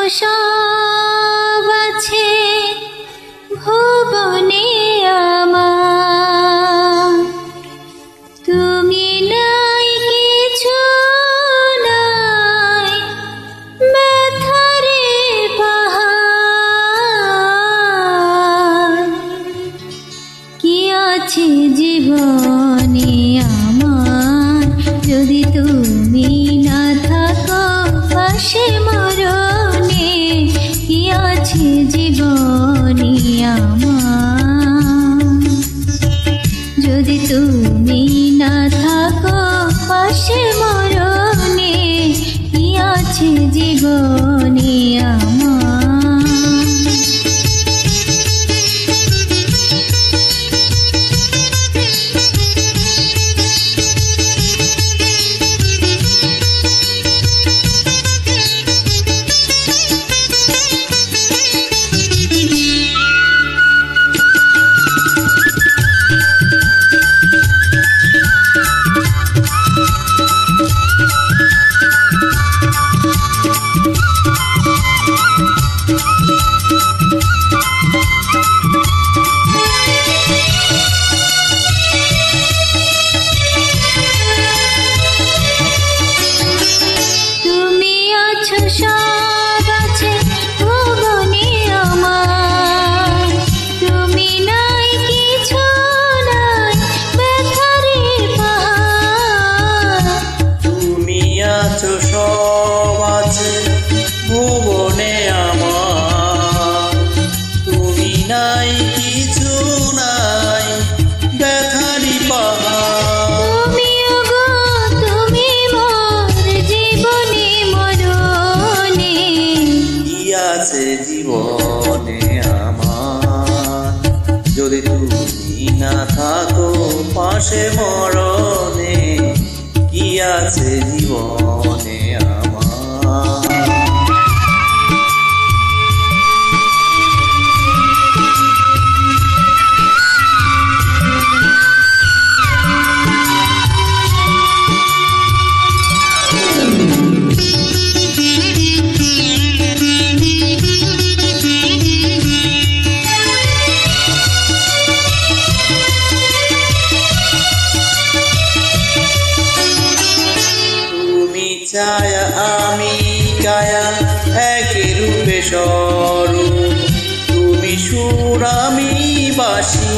সব আছে ভুবনে আমার, তুমি নাই কিছু নাই ব্যথারে পাহাড়। কি আছে জীবনে আমার যদি তুমি না থাকো পাশে মরণে? কি আছে জীবনে আমার যদি তুমি না থাকো পাশে মরণে? কি আছে জীবনে আমার? সব আছে ভুবনে আমার, তুমি নাই কিছু নাই ব্যথারে পাহাড়। তুমি আছো সব আছে ভুবনে আমার, তুমি নাই কিছু নাই ব্যথারি পাহাড়। তুমি ওগো তুমি মোর জীবনে মরণে। কি আছে জীবনে আমার যদি তুমি না থাকো পাশে মরণে? কি আছে জীবনে আমার? ছায়া আমি কায়া একই রূপে স্বরূপ, তুমি সুর আমি বাসি